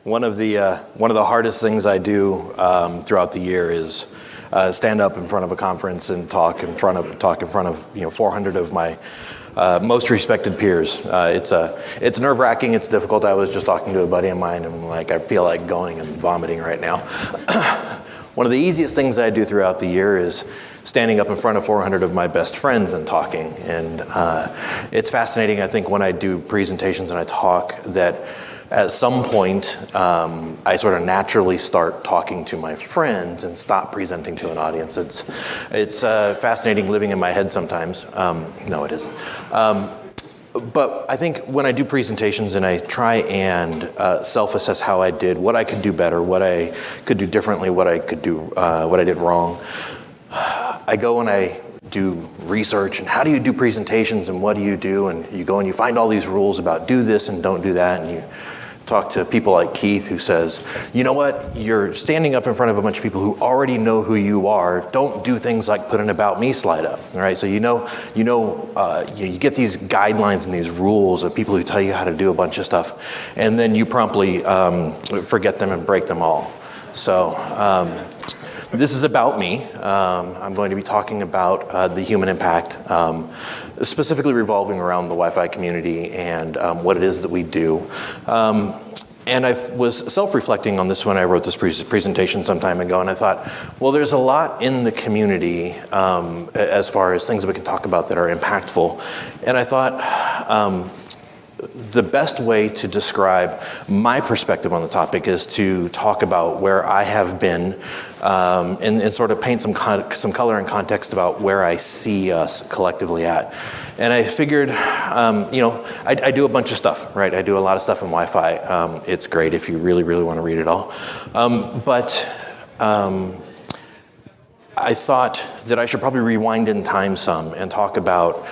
One of the hardest things I do throughout the year is stand up in front of a conference and talk in front of 400 of my most respected peers. It's nerve-wracking. It's difficult. I was just talking to a buddy of mine, and I feel like going and vomiting right now. One of the easiest things I do throughout the year is standing up in front of 400 of my best friends and talking. And it's fascinating, I think, when I do presentations and I talk, that at some point, I sort of naturally start talking to my friends and stop presenting to an audience. It's fascinating living in my head sometimes. No, it isn't. But I think when I do presentations and I try and self-assess how I did, what I could do better, what I could do differently, what I did wrong, I go and I do research and how do you do presentations and what do you do, and you go and you find all these rules about do this and don't do that, and you talk to people like Keith, who says, you know what, you're standing up in front of a bunch of people who already know who you are. Don't do things like put an about me slide up, all right? So you get these guidelines and these rules of people who tell you how to do a bunch of stuff, and then you promptly forget them and break them all. So this is about me. I'm going to be talking about the human impact, specifically revolving around the Wi-Fi community and what it is that we do. And I was self-reflecting on this when I wrote this presentation some time ago, and I thought, well, there's a lot in the community as far as things that we can talk about that are impactful. And I thought, the best way to describe my perspective on the topic is to talk about where I have been and sort of paint some color and context about where I see us collectively at. And I figured, I do a bunch of stuff, right? I do a lot of stuff in Wi-Fi. It's great if you really, really want to read it all. I thought that I should probably rewind in time some and talk about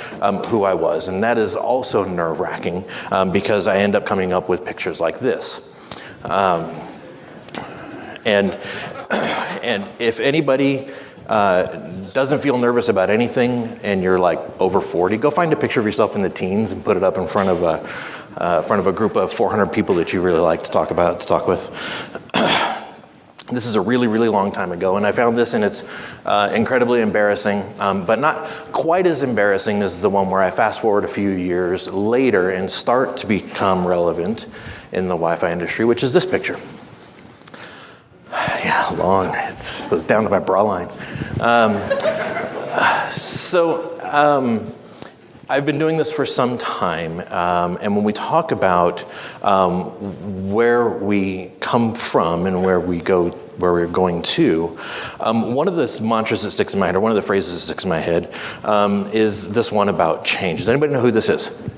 who I was. And that is also nerve-wracking because I end up coming up with pictures like this. And if anybody doesn't feel nervous about anything and you're like over 40, go find a picture of yourself in the teens and put it up in front of a group of 400 people that you really like to talk with. This is a really, really long time ago, and I found this, and it's incredibly embarrassing, but not quite as embarrassing as the one where I fast forward a few years later and start to become relevant in the Wi-Fi industry, which is this picture. Yeah, long. It goes down to my bra line. I've been doing this for some time, and when we talk about where we come from and where we're going to, one of the mantras that sticks in my head, or one of the phrases that sticks in my head, is this one about change. Does anybody know who this is?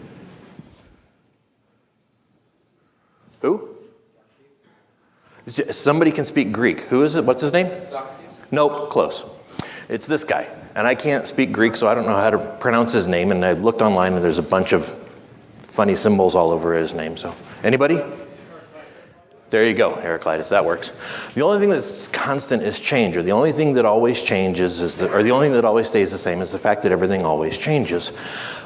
Who? Somebody can speak Greek. Who is it? What's his name? Nope, close. It's this guy. And I can't speak Greek, so I don't know how to pronounce his name. And I looked online, and there's a bunch of funny symbols all over his name. So, anybody? There you go, Heraclitus. That works. The only thing that's constant is change, or the only thing that always changes the only thing that always stays the same is the fact that everything always changes.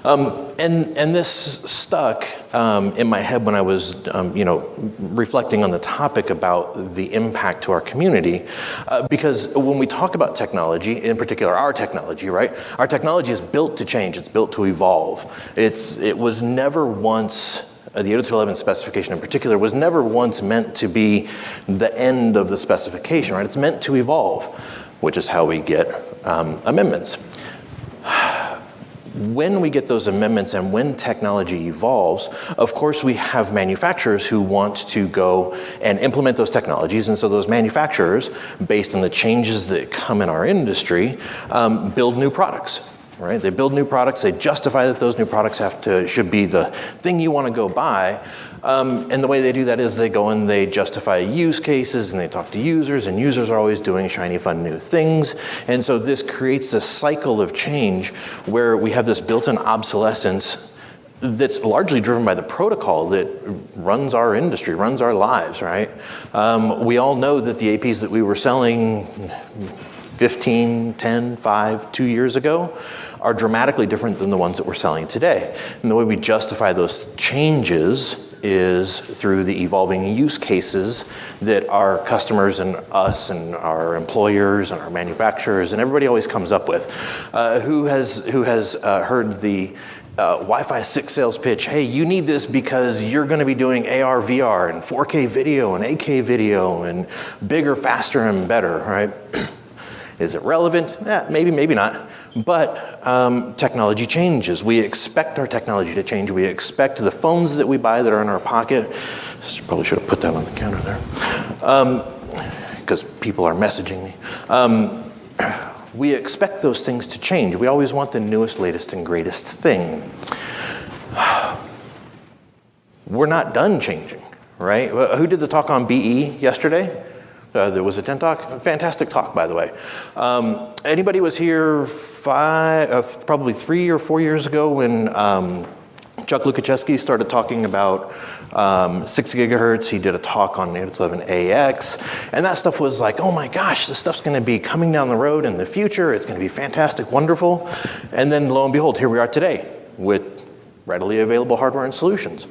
And this stuck in my head when I was, reflecting on the topic about the impact to our community, because when we talk about technology, in particular our technology, right? Our technology is built to change. It's built to evolve. It was never once. The 802.11 specification in particular was never once meant to be the end of the specification, right? It's meant to evolve, which is how we get amendments. When we get those amendments and when technology evolves, of course we have manufacturers who want to go and implement those technologies, and so those manufacturers, based on the changes that come in our industry, build new products. Right? They build new products, they justify that those new products should be the thing you want to go buy. And the way they do that is they go and they justify use cases and they talk to users, and users are always doing shiny, fun new things. And so this creates this cycle of change where we have this built-in obsolescence that's largely driven by the protocol that runs our industry, runs our lives, right? We all know that the APs that we were selling 15, 10, 5, 2 years ago are dramatically different than the ones that we're selling today. And the way we justify those changes is through the evolving use cases that our customers and us and our employers and our manufacturers and everybody always comes up with. Who has heard the Wi-Fi 6 sales pitch? Hey, you need this because you're going to be doing AR, VR, and 4K video and 8K video and bigger, faster, and better, right? Is it relevant? Maybe, maybe not. But technology changes. We expect our technology to change. We expect the phones that we buy that are in our pocket. Probably should have put that on the counter there, because people are messaging me. We expect those things to change. We always want the newest, latest, and greatest thing. We're not done changing, right? Who did the talk on BE yesterday? There was a 10 talk. Fantastic talk, by the way. Anybody was here probably 3 or 4 years ago when Chuck Lukaszewski started talking about 6 gigahertz. He did a talk on 802.11ax, and that stuff was like, oh my gosh, this stuff's going to be coming down the road in the future. It's going to be fantastic, wonderful. And then lo and behold, here we are today with readily available hardware and solutions.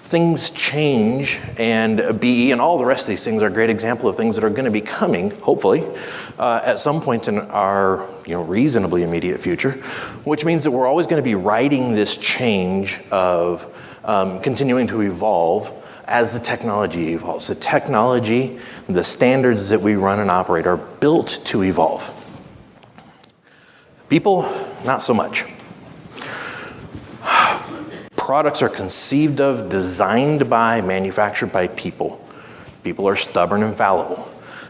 Things change, and BE and all the rest of these things are a great example of things that are going to be coming, hopefully, at some point in our reasonably immediate future, which means that we're always going to be riding this change of continuing to evolve as the technology evolves. The technology, the standards that we run and operate are built to evolve. People, not so much. Products are conceived of, designed by, manufactured by people. People are stubborn and fallible.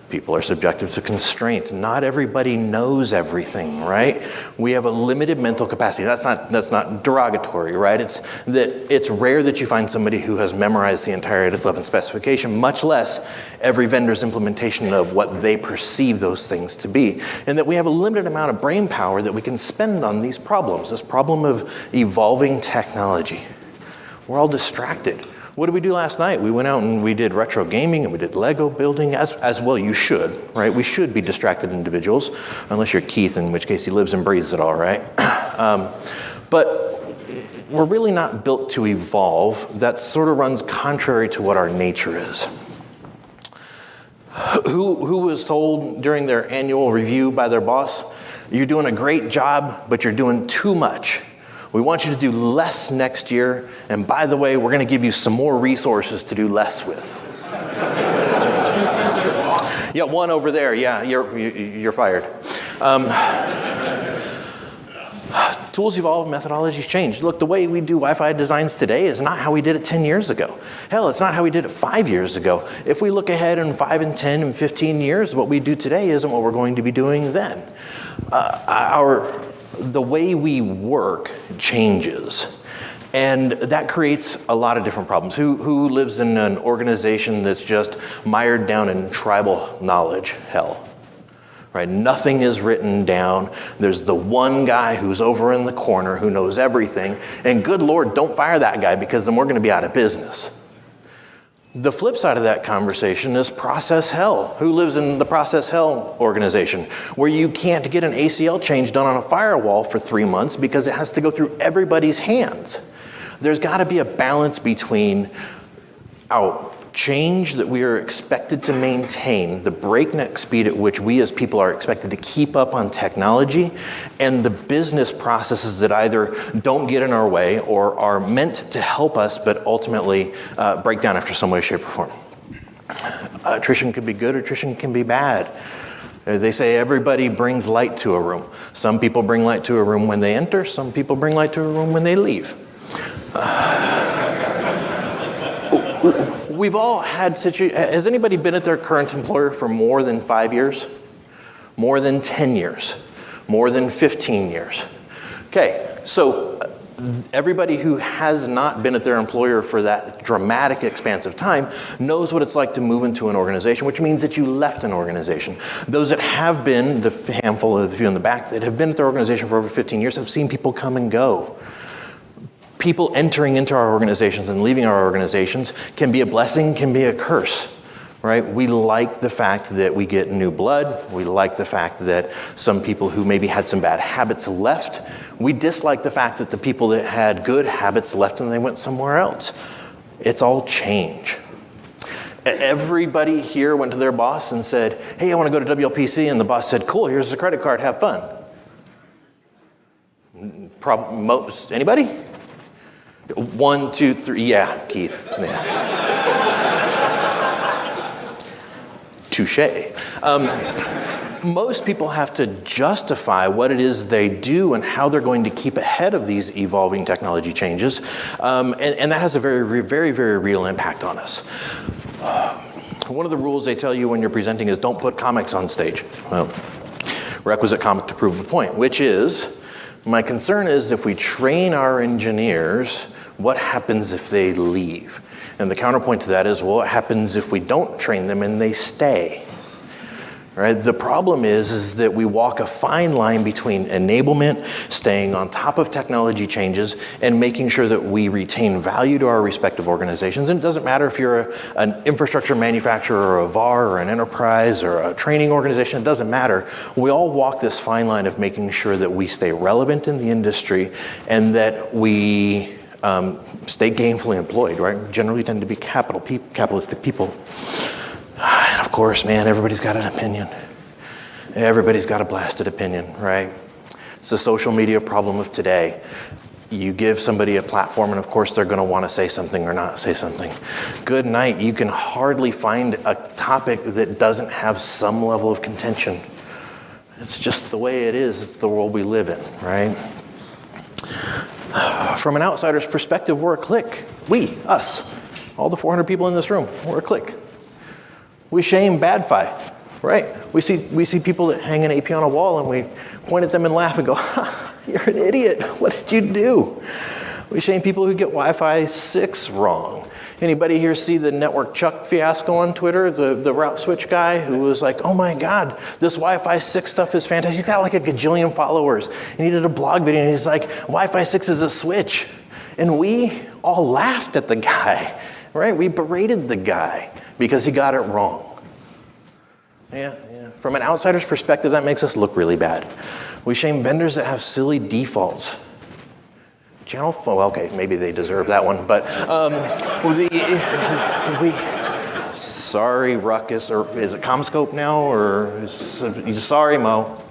People are subjected to constraints. Not everybody knows everything, right? We have a limited mental capacity. That's not derogatory, right? It's rare that you find somebody who has memorized the entire 811 specification, much less every vendor's implementation of what they perceive those things to be. And that we have a limited amount of brain power that we can spend on these problems, this problem of evolving technology. We're all distracted. What did we do last night? We went out and we did retro gaming and we did Lego building, as well you should, right? We should be distracted individuals, unless you're Keith, in which case he lives and breathes it all, right? But we're really not built to evolve. That sort of runs contrary to what our nature is. Who was told during their annual review by their boss, you're doing a great job, but you're doing too much. We want you to do less next year, and by the way, we're going to give you some more resources to do less with. Yeah, one over there. Yeah, you're fired. Tools evolve, methodologies change. Look, the way we do Wi-Fi designs today is not how we did it 10 years ago. Hell, it's not how we did it 5 years ago. If we look ahead in 5 and 10 and 15 years, what we do today isn't what we're going to be doing then. The way we work changes, and that creates a lot of different problems. Who lives in an organization that's just mired down in tribal knowledge hell? Right? Nothing is written down. There's the one guy who's over in the corner who knows everything, and good Lord, don't fire that guy because then we're going to be out of business. The flip side of that conversation is process hell. Who lives in the process hell organization, where you can't get an ACL change done on a firewall for 3 months because it has to go through everybody's hands? There's got to be a balance between our change that we are expected to maintain, the breakneck speed at which we as people are expected to keep up on technology, and the business processes that either don't get in our way or are meant to help us but ultimately break down after some way, shape, or form. Attrition can be good, attrition can be bad. They say everybody brings light to a room. Some people bring light to a room when they enter, some people bring light to a room when they leave. We've all had situations. Has anybody been at their current employer for more than 5 years? More than 10 years? More than 15 years? Okay, so everybody who has not been at their employer for that dramatic expanse of time knows what it's like to move into an organization, which means that you left an organization. Those that have been, the handful of the few in the back that have been at their organization for over 15 years have seen people come and go. People entering into our organizations and leaving our organizations can be a blessing, can be a curse, right? We like the fact that we get new blood. We like the fact that some people who maybe had some bad habits left. We dislike the fact that the people that had good habits left and they went somewhere else. It's all change. Everybody here went to their boss and said, hey, I want to go to WLPC. And the boss said, cool, here's the credit card, have fun. Anybody? 1, 2, 3, yeah, Keith. Yeah. Touche. Most people have to justify what it is they do and how they're going to keep ahead of these evolving technology changes. And that has a very, very, very real impact on us. One of the rules they tell you when you're presenting is don't put comics on stage. Well, requisite comic to prove the point, which is, my concern is if we train our engineers, what happens if they leave? And the counterpoint to that is, well, what happens if we don't train them and they stay? Right? The problem is that we walk a fine line between enablement, staying on top of technology changes, and making sure that we retain value to our respective organizations. And it doesn't matter if you're an infrastructure manufacturer or a VAR or an enterprise or a training organization, it doesn't matter. We all walk this fine line of making sure that we stay relevant in the industry and that we stay gainfully employed, right? We generally tend to be capitalistic people. And of course, man, everybody's got an opinion. Everybody's got a blasted opinion, right? It's the social media problem of today. You give somebody a platform and of course they're gonna wanna say something or not say something. Good night, you can hardly find a topic that doesn't have some level of contention. It's just the way it is, it's the world we live in, right? From an outsider's perspective, we're a clique. We, us, all the 400 people in this room, we're a clique. We shame bad fi, right? We see people that hang an AP on a wall and we point at them and laugh and go, ha, you're an idiot, what did you do? We shame people who get Wi-Fi 6 wrong. Anybody here see the Network Chuck fiasco on Twitter? The route switch guy who was like, oh my God, this Wi-Fi 6 stuff is fantastic. He's got like a gajillion followers. And he did a blog video and he's like, Wi-Fi 6 is a switch. And we all laughed at the guy, right? We berated the guy because he got it wrong. Yeah. From an outsider's perspective, that makes us look really bad. We shame vendors that have silly defaults. Well, okay, maybe they deserve that one, but sorry, Ruckus, or is it Comscope now, or sorry, Mo.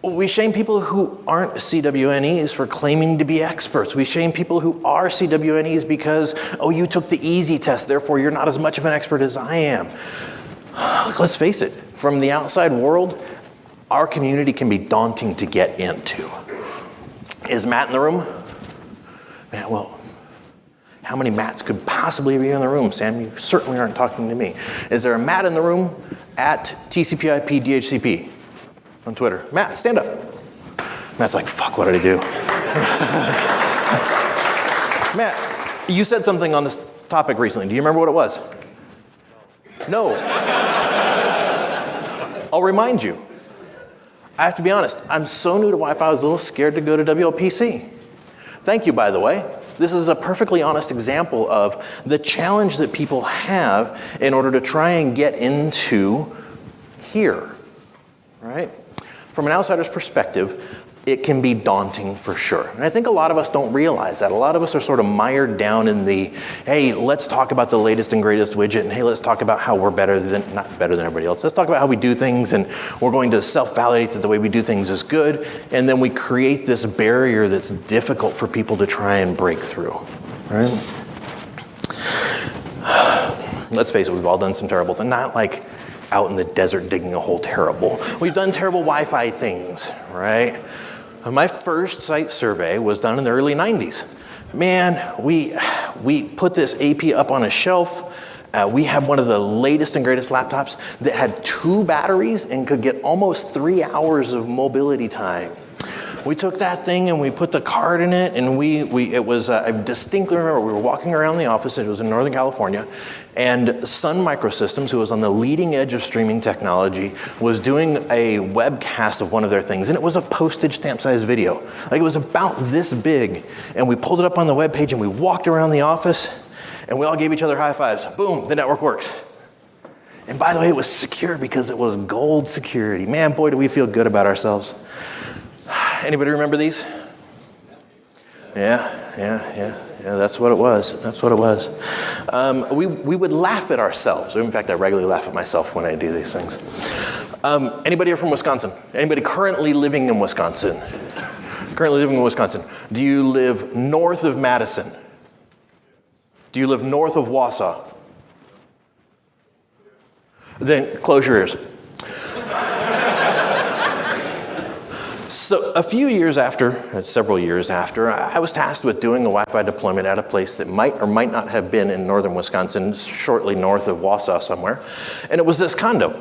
We shame people who aren't CWNEs for claiming to be experts. We shame people who are CWNEs because, oh, you took the easy test, therefore you're not as much of an expert as I am. Let's face it, from the outside world, our community can be daunting to get into. Is Matt in the room? Man, well, how many Matts could possibly be in the room, Sam? You certainly aren't talking to me. Is there a Matt in the room at TCP/IP DHCP on Twitter? Matt, stand up. Matt's like, fuck, what did I do? Matt, you said something on this topic recently. Do you remember what it was? No. I'll remind you. I have to be honest, I'm so new to Wi-Fi, I was a little scared to go to WLPC. Thank you, by the way. This is a perfectly honest example of the challenge that people have in order to try and get into here, right? From an outsider's perspective, it can be daunting for sure. And I think a lot of us don't realize that. A lot of us are sort of mired down in the, hey, let's talk about the latest and greatest widget, and hey, let's talk about how we're not better than everybody else. Let's talk about how we do things, and we're going to self-validate that the way we do things is good, and then we create this barrier that's difficult for people to try and break through, right? Let's face it, we've all done some terrible things, not like out in the desert digging a hole terrible. We've done terrible Wi-Fi things, right? My first site survey was done in the early 90s. Man, we put this AP up on a shelf. We had one of the latest and greatest laptops that had 2 batteries and could get almost 3 hours of mobility time. We took that thing and we put the card in it, and I distinctly remember we were walking around the office, it was in Northern California, and Sun Microsystems, who was on the leading edge of streaming technology, was doing a webcast of one of their things, and it was a postage stamp sized video. Like, it was about this big, and we pulled it up on the web page and we walked around the office and we all gave each other high fives. Boom, the network works. And by the way, it was secure because it was gold security. Man, boy, do we feel good about ourselves. Anybody remember these? Yeah, that's what it was. We would laugh at ourselves. In fact, I regularly laugh at myself when I do these things. Anybody here from Wisconsin? Anybody currently living in Wisconsin? Do you live north of Madison? Do you live north of Wausau? Then close your ears. So a few years after, several years after, I was tasked with doing a Wi-Fi deployment at a place that might or might not have been in northern Wisconsin, shortly north of Wausau somewhere. And it was this condo,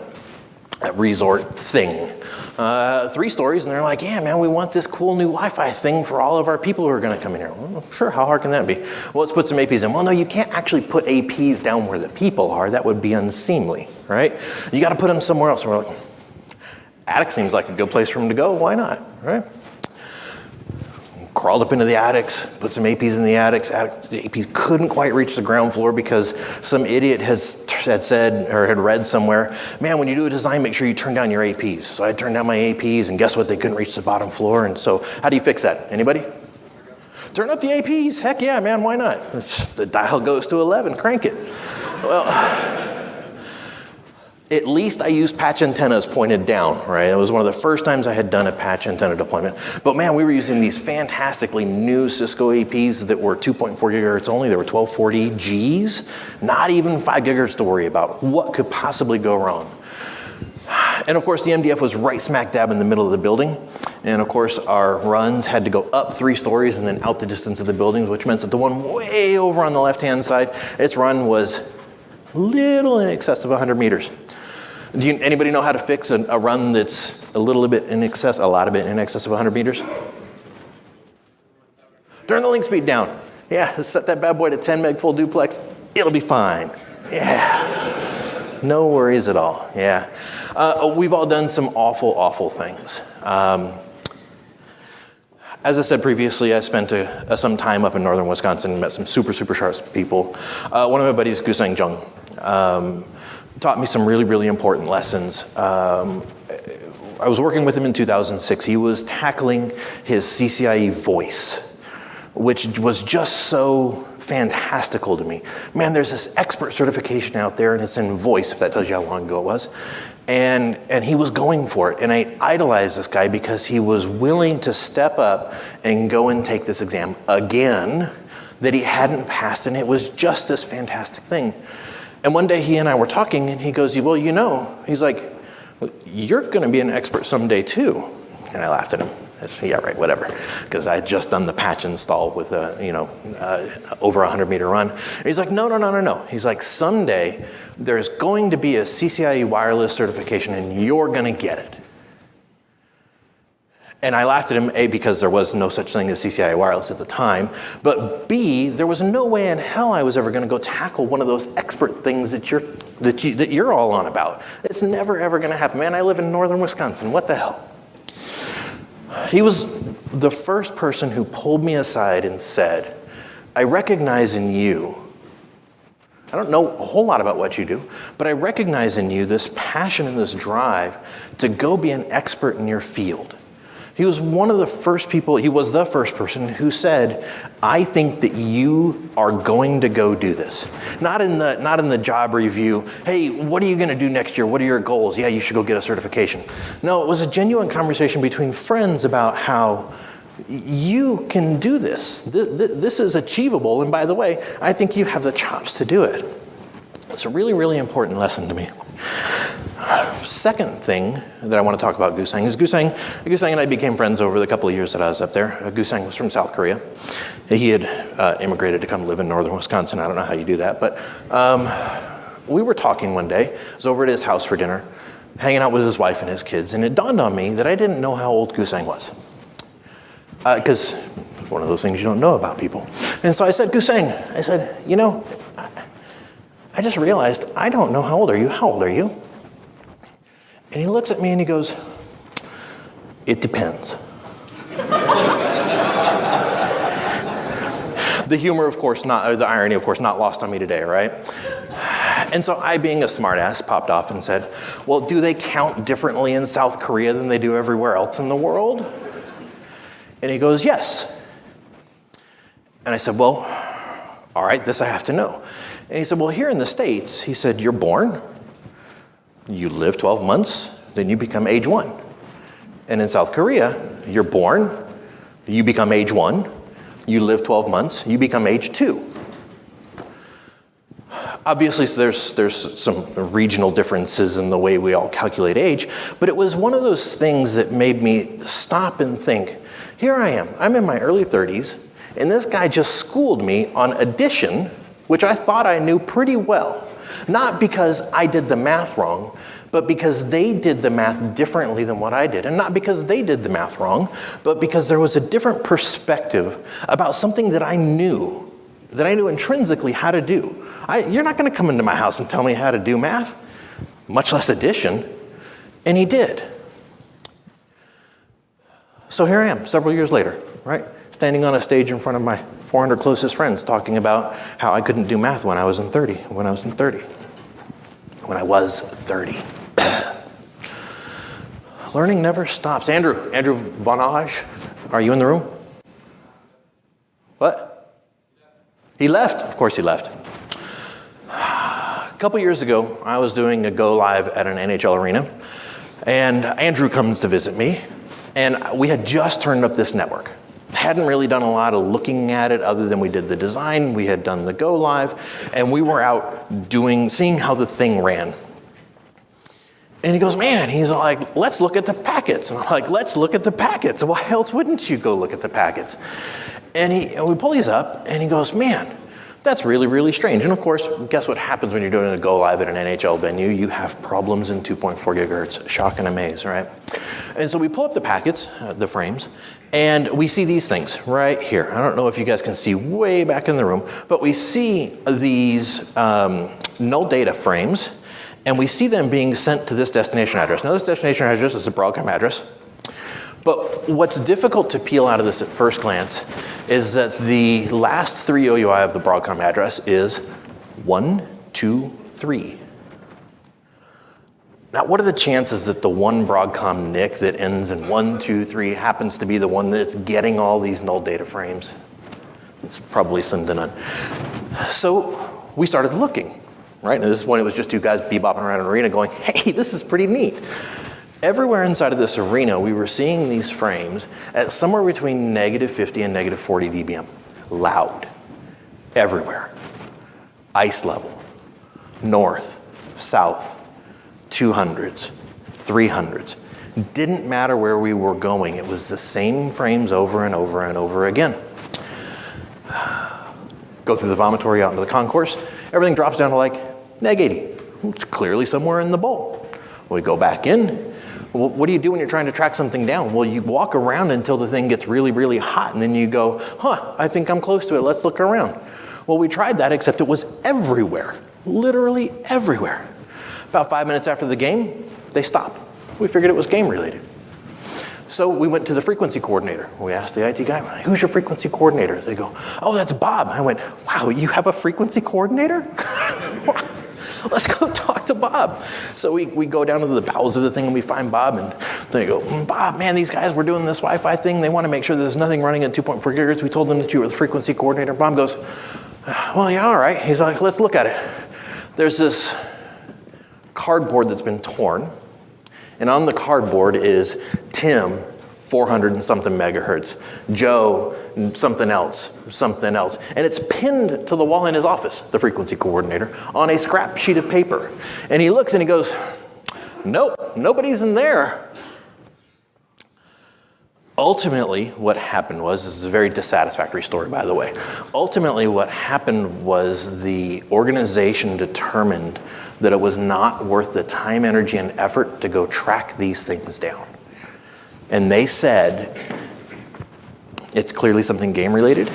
a resort thing. 3 stories, and they're like, yeah, man, we want this cool new Wi-Fi thing for all of our people who are going to come in here. Well, sure, how hard can that be? Well, let's put some APs in. Well, no, you can't actually put APs down where the people are. That would be unseemly, right? You got to put them somewhere else. And we're like, attic seems like a good place for them to go. Why not, right? Crawled up into the attics, put some APs in the attics. The APs couldn't quite reach the ground floor because some idiot had said or had read somewhere, man, when you do a design, make sure you turn down your APs. So I turned down my APs, and guess what? They couldn't reach the bottom floor. And so how do you fix that? Anybody? Turn up the APs. Heck yeah, man, why not? The dial goes to 11, crank it. Well, at least I used patch antennas pointed down, right? It was one of the first times I had done a patch antenna deployment. But man, we were using these fantastically new Cisco APs that were 2.4 gigahertz only. They were 1240Gs, not even 5 gigahertz to worry about. What could possibly go wrong? And of course, the MDF was right smack dab in the middle of the building. And of course, our runs had to go up 3 stories and then out the distance of the buildings, which meant that the one way over on the left-hand side, its run was a little in excess of 100 meters. Anybody know how to fix a run that's a lot of it in excess of 100 meters? Turn the link speed down. Yeah, set that bad boy to 10 meg full duplex. It'll be fine. Yeah, no worries at all. Yeah, we've all done some awful things. As I said previously, I spent some time up in northern Wisconsin and met some super sharp people. One of my buddies, Gusang Jung, taught me some really important lessons. I was working with him in 2006. He was tackling his CCIE voice, which was just so fantastical to me. Man, there's this expert certification out there, and it's in voice, if that tells you how long ago it was. And he was going for it. And I idolized this guy because he was willing to step up and go and take this exam again that he hadn't passed. And it was just this fantastic thing. And one day he and I were talking, and he goes, well, he's like, you're going to be an expert someday too. And I laughed at him. I said, yeah, right, whatever. Because I had just done the patch install with over 100 meter run. And he's like, no. He's like, someday there's going to be a CCIE wireless certification, and you're going to get it. And I laughed at him, A, because there was no such thing as CCIE wireless at the time, but B, there was no way in hell I was ever going to go tackle one of those expert things that you're all on about. It's never ever going to happen. Man, I live in northern Wisconsin. What the hell? He was the first person who pulled me aside and said, I recognize in you, I don't know a whole lot about what you do, but I recognize in you this passion and this drive to go be an expert in your field. He was the first person who said, I think that you are going to go do this. Not in the job review, hey, what are you going to do next year? What are your goals? Yeah, you should go get a certification. No, it was a genuine conversation between friends about how you can do this. This is achievable. And by the way, I think you have the chops to do it. It's a really important lesson to me. Second thing that I want to talk about Gusang is Gusang and I became friends over the couple of years that I was up there. Gusang was from South Korea. He had immigrated to come live in northern Wisconsin. I don't know how you do that, but we were talking one day. I was over at his house for dinner, hanging out with his wife and his kids, and it dawned on me that I didn't know how old Gusang was. Because it's one of those things you don't know about people. And so I said, Gusang, I just realized I don't know how old are you. How old are you? And he looks at me and he goes, it depends. The irony, of course, not lost on me today, right? And so I, being a smartass, popped off and said, well, do they count differently in South Korea than they do everywhere else in the world? And he goes, yes. And I said, well, all right, this I have to know. And he said, well, here in the States, he said, you're born, you live 12 months, then you become age 1. And in South Korea, you're born, you become age 1, you live 12 months, you become age 2. Obviously, so there's some regional differences in the way we all calculate age, but it was one of those things that made me stop and think, here I am, I'm in my early 30s, and this guy just schooled me on addition, which I thought I knew pretty well. Not because I did the math wrong, but because they did the math differently than what I did. And not because they did the math wrong, but because there was a different perspective about something that I knew intrinsically how to do. You're not going to come into my house and tell me how to do math, much less addition. And he did. So here I am, several years later, right? Standing on a stage in front of my 400 closest friends talking about how I couldn't do math when I was 30. When I was 30. Learning never stops. Andrew Vonage, are you in the room? What? He left? Of course he left. A couple years ago, I was doing a go live at an NHL arena, and Andrew comes to visit me, and we had just turned up this network. Hadn't really done a lot of looking at it other than we did the design, we had done the go live, and we were out seeing how the thing ran. And he goes, man, he's like, let's look at the packets. And I'm like, let's look at the packets. Why else wouldn't you go look at the packets? And we pull these up, and he goes, man, that's really, really strange. And of course, guess what happens when you're doing a go live at an NHL venue? You have problems in 2.4 gigahertz, shock and amaze, right? And so we pull up the packets, the frames, and we see these things right here. I don't know if you guys can see way back in the room, but we see these null data frames, and we see them being sent to this destination address. Now, this destination address is a Broadcom address. But what's difficult to peel out of this at first glance is that the last 3 OUI of the Broadcom address is 1, 2, 3. Now, what are the chances that the one Broadcom NIC that ends in 1, 2, 3 happens to be the one that's getting all these null data frames? It's probably slim to none. So we started looking, right? And this is when it was just two guys bebopping around an arena going, hey, this is pretty neat. Everywhere inside of this arena, we were seeing these frames at somewhere between -50 and -40 dBm. Loud. Everywhere. Ice level. North. South. 200s. 300s. Didn't matter where we were going. It was the same frames over and over and over again. Go through the vomitory out into the concourse. Everything drops down to like -80. It's clearly somewhere in the bowl. We go back in. Well, what do you do when you're trying to track something down? Well, you walk around until the thing gets really, really hot, and then you go, I think I'm close to it. Let's look around. Well, we tried that, except it was everywhere. Literally everywhere. About 5 minutes after the game, they stopped. We figured it was game related. So we went to the frequency coordinator. We asked the IT guy, who's your frequency coordinator? They go, oh, that's Bob. I went, wow, you have a frequency coordinator? Let's go talk to Bob. So we go down to the bowels of the thing and we find Bob, and they go, Bob, man, these guys were doing this Wi-Fi thing. They want to make sure there's nothing running at 2.4 gigahertz. We told them that you were the frequency coordinator. Bob goes, well, yeah, all right. He's like, let's look at it. There's this cardboard that's been torn, and on the cardboard is Tim, 400 and something megahertz, Joe, something else. And it's pinned to the wall in his office, the frequency coordinator, on a scrap sheet of paper. And he looks and he goes, nope, nobody's in there. Ultimately, what happened was, this is a very dissatisfactory story, by the way. Ultimately, what happened was the organization determined that it was not worth the time, energy, and effort to go track these things down. And they said, it's clearly something game related.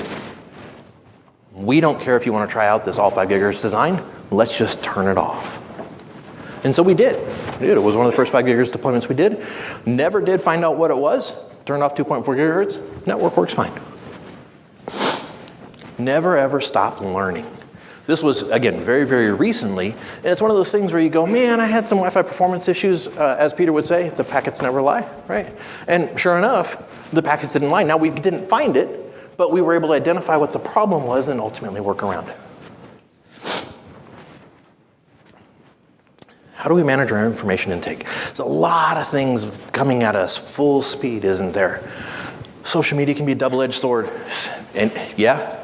We don't care if you want to try out this all 5 gigahertz design. Let's just turn it off. And so we did. It was one of the first 5 gigahertz deployments we did. Never did find out what it was. Turned off 2.4 gigahertz. Network works fine. Never ever stop learning. This was, again, very, very recently. And it's one of those things where you go, man, I had some Wi-Fi performance issues. As Peter would say, the packets never lie, right? And sure enough, the packets didn't lie. Now, we didn't find it, but we were able to identify what the problem was and ultimately work around it. How do we manage our information intake? There's a lot of things coming at us full speed, isn't there? Social media can be a double-edged sword. And yeah,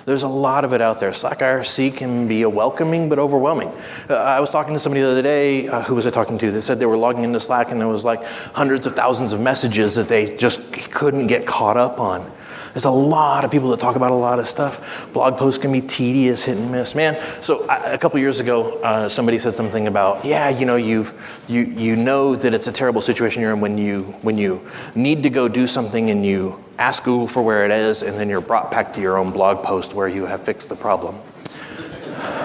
there's a lot of it out there. Slack IRC can be a welcoming but overwhelming. I was talking to somebody the other day, who was I talking to? They said they were logging into Slack and there was like hundreds of thousands of messages that they just couldn't get caught up on. There's a lot of people that talk about a lot of stuff. Blog posts can be tedious, hit and miss. Man, so a couple years ago, somebody said something about, you know that it's a terrible situation you're in when you need to go do something and you ask Google for where it is, and then you're brought back to your own blog post where you have fixed the problem.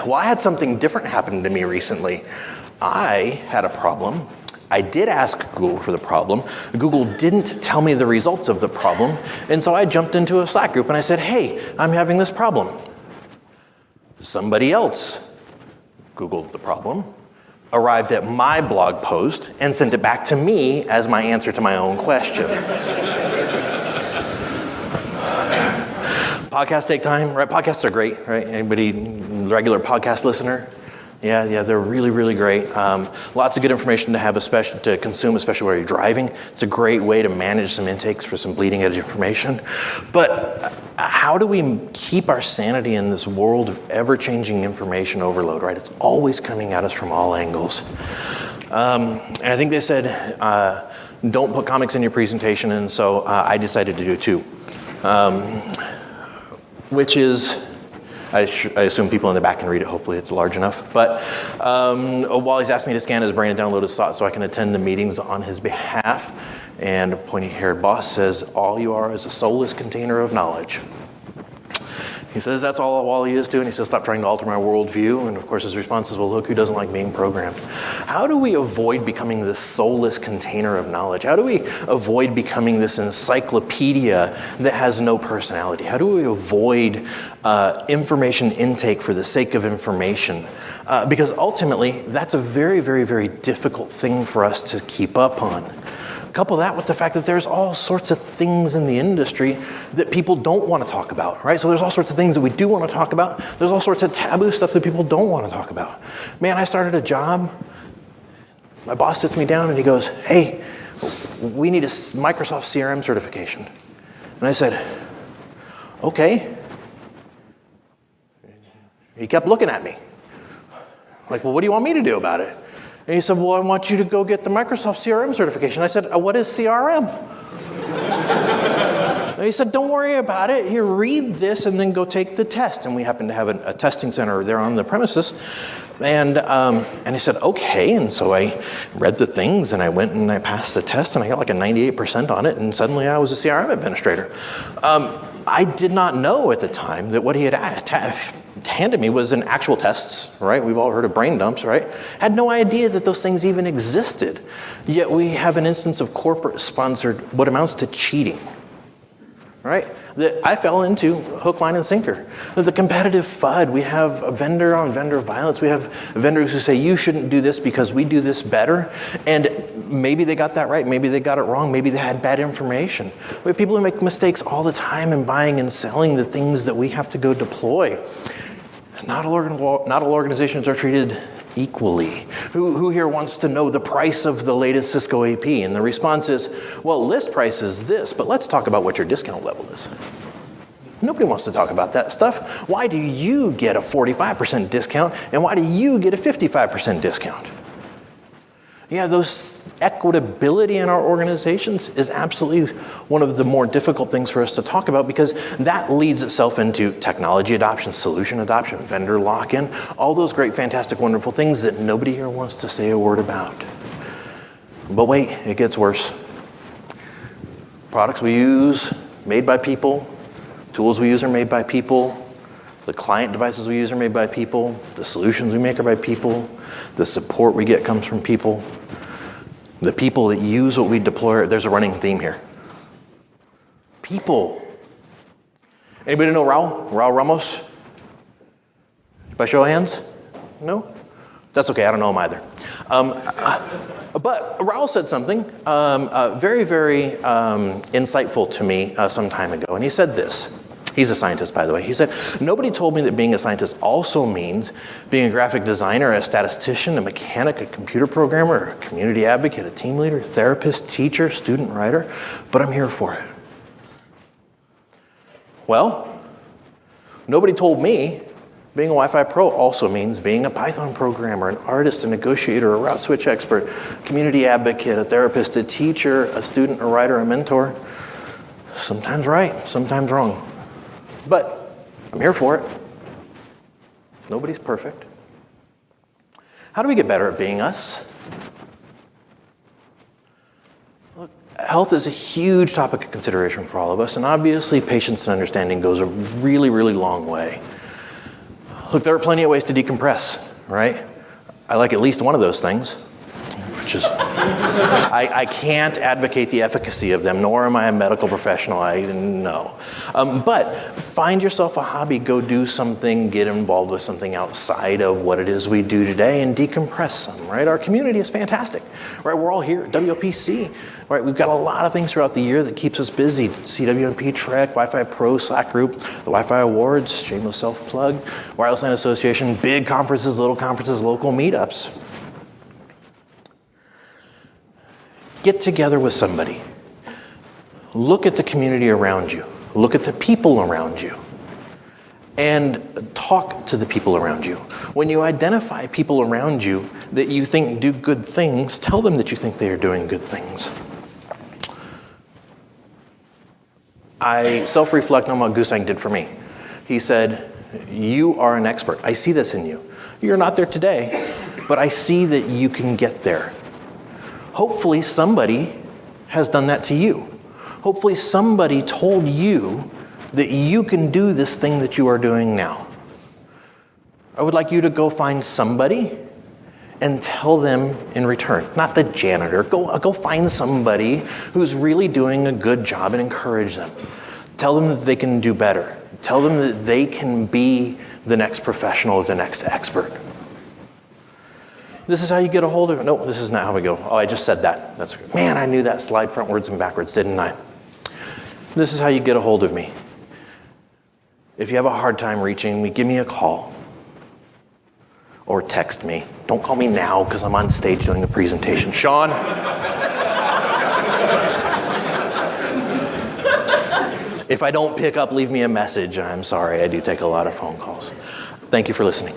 Well, I had something different happen to me recently. I had a problem. I did ask Google for the problem. Google didn't tell me the results of the problem. And so I jumped into a Slack group and I said, hey, I'm having this problem. Somebody else Googled the problem, arrived at my blog post, and sent it back to me as my answer to my own question. Podcasts take time, right? Podcasts are great, right? Anybody regular podcast listener? Yeah, they're really, really great. Lots of good information to have, to consume, especially while you're driving. It's a great way to manage some intakes for some bleeding edge information. But how do we keep our sanity in this world of ever-changing information overload, right? It's always coming at us from all angles. And I think they said, don't put comics in your presentation, and so I decided to do it too. Which is, I assume people in the back can read it, hopefully it's large enough. But Wally's asked me to scan his brain and download his thoughts so I can attend the meetings on his behalf. And a pointy-haired boss says, all you are is a soulless container of knowledge. He says, that's all Wally is to, and he says, stop trying to alter my worldview. And of course his response is, well, look, who doesn't like being programmed? How do we avoid becoming this soulless container of knowledge? How do we avoid becoming this encyclopedia that has no personality? How do we avoid information intake for the sake of information? Because ultimately, that's a very, very, very difficult thing for us to keep up on. Couple that with the fact that there's all sorts of things in the industry that people don't want to talk about, right? So there's all sorts of things that we do want to talk about. There's all sorts of taboo stuff that people don't want to talk about. Man, I started a job. My boss sits me down and he goes, hey, we need a Microsoft CRM certification. And I said, okay. He kept looking at me. Like, well, what do you want me to do about it? And he said, well, I want you to go get the Microsoft CRM certification. I said, what is CRM? And he said, don't worry about it. Here, read this and then go take the test. And we happened to have a testing center there on the premises. And he said, okay. And so I read the things and I went and I passed the test and I got like a 98% on it. And suddenly I was a CRM administrator. I did not know at the time that what he had handed me was an actual tests, right? We've all heard of brain dumps, right? Had no idea that those things even existed. Yet we have an instance of corporate sponsored, what amounts to cheating, right? That I fell into hook, line, and sinker. The competitive FUD, we have a vendor on vendor violence. We have vendors who say, you shouldn't do this because we do this better. And maybe they got that right. Maybe they got it wrong. Maybe they had bad information. We have people who make mistakes all the time in buying and selling the things that we have to go deploy. Not all organizations are treated equally. Who here wants to know the price of the latest Cisco AP? And the response is, well, list price is this, but let's talk about what your discount level is. Nobody wants to talk about that stuff. Why do you get a 45% discount and why do you get a 55% discount? Yeah, those equitability in our organizations is absolutely one of the more difficult things for us to talk about because that leads itself into technology adoption, solution adoption, vendor lock-in, all those great, fantastic, wonderful things that nobody here wants to say a word about. But wait, it gets worse. Products we use, made by people. Tools we use are made by people. The client devices we use are made by people. The solutions we make are by people. The support we get comes from people. The people that use what we deploy, there's a running theme here. People. Anybody know Raul? Raul Ramos? By show of hands? No? That's okay, I don't know him either. But Raul said something very, very insightful to me some time ago, and he said this. He's a scientist, by the way. He said, nobody told me that being a scientist also means being a graphic designer, a statistician, a mechanic, a computer programmer, a community advocate, a team leader, therapist, teacher, student, writer, but I'm here for it. Well, nobody told me being a Wi-Fi pro also means being a Python programmer, an artist, a negotiator, a route switch expert, community advocate, a therapist, a teacher, a student, a writer, a mentor. Sometimes right, sometimes wrong. But I'm here for it. Nobody's perfect. How do we get better at being us? Look, health is a huge topic of consideration for all of us, and obviously patience and understanding goes a really, really long way. Look, there are plenty of ways to decompress, right? I like at least one of those things, which is, I can't advocate the efficacy of them, nor am I a medical professional, I know. But find yourself a hobby, go do something, get involved with something outside of what it is we do today and decompress some, right? Our community is fantastic, right? We're all here at WLPC, right? We've got a lot of things throughout the year that keeps us busy. CWNP Trek, Wi-Fi Pro, Slack group, the Wi-Fi Awards, shameless self-plug, Wireless LAN Association, big conferences, little conferences, local meetups. Get together with somebody. Look at the community around you. Look at the people around you. And talk to the people around you. When you identify people around you that you think do good things, tell them that you think they are doing good things. I self-reflect on what Gusang did for me. He said, you are an expert. I see this in you. You're not there today, but I see that you can get there. Hopefully somebody has done that to you. Hopefully somebody told you that you can do this thing that you are doing now. I would like you to go find somebody and tell them in return, not the janitor, go find somebody who's really doing a good job and encourage them. Tell them that they can do better. Tell them that they can be the next professional, the next expert. This is how you get a hold of it. No, this is not how we go. Oh, I just said that. That's good. Man, I knew that slide frontwards and backwards, didn't I? This is how you get a hold of me. If you have a hard time reaching me, give me a call or text me. Don't call me now because I'm on stage doing the presentation. Sean? If I don't pick up, leave me a message. I'm sorry, I do take a lot of phone calls. Thank you for listening.